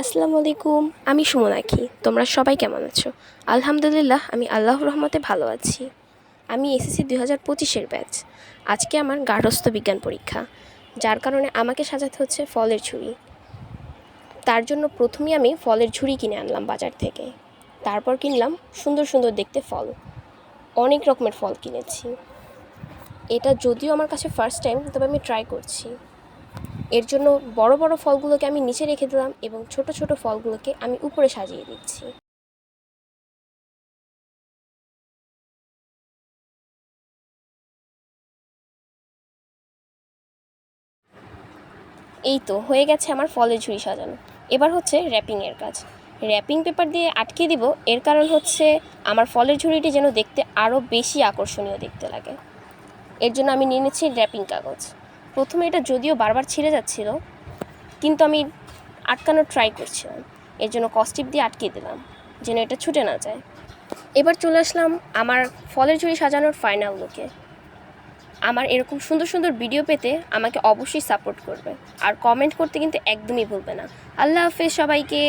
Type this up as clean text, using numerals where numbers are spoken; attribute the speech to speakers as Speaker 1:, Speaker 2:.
Speaker 1: আসসালামু আলাইকুম। আমি সুমন আঁখি। তোমরা সবাই কেমন আছো? আলহামদুলিল্লাহ, আমি আল্লাহর রহমতে ভালো আছি। আমি এসএসসি 2025-এর ব্যাচ। আজকে আমার গার্হস্থ্য বিজ্ঞান পরীক্ষা, যার কারণে আমাকে সাজাতে হচ্ছে ফলের ঝুড়ি। তার জন্য প্রথমেই আমি ফলের ঝুড়ি কিনে আনলাম বাজার থেকে। তারপর কিনলাম সুন্দর সুন্দর দেখতে ফল। অনেক রকমের ফল কিনেছি। এটা যদিও আমার কাছে ফার্স্ট টাইম, তবে আমি ট্রাই করছি। এর জন্য বড় বড় ফলগুলোকে আমি নিচে রেখে দিলাম এবং ছোট ছোট ফলগুলোকে আমি উপরে সাজিয়ে দিচ্ছি। এই তো হয়ে গেছে আমার ফলের ঝুড়ি সাজানো। এবার হচ্ছে র্যাপিংয়ের কাজ। র্যাপিং পেপার দিয়ে আটকে দিব, এর কারণ হচ্ছে আমার ফলের ঝুড়িটি যেন দেখতে আরও বেশি আকর্ষণীয় দেখতে লাগে। এর জন্য আমি নিয়ে নিচ্ছি র্যাপিং কাগজ। প্রথমে এটা যদিও বারবার ছিঁড়ে যাচ্ছিল, কিন্তু আমি আটকানোর ট্রাই করছিলাম। এর জন্য কস্টিপ দিয়ে আটকে দিলাম যেন এটা ছুটে না যায়। এবার চলে আসলাম আমার ফলের ঝুড়ি সাজানোর ফাইনাল লুকে। আমার এরকম সুন্দর সুন্দর ভিডিও পেতে আমাকে অবশ্যই সাপোর্ট করবে, আর কমেন্ট করতে কিন্তু একদমই ভুলবে না। আল্লাহ হাফেজ সবাইকে।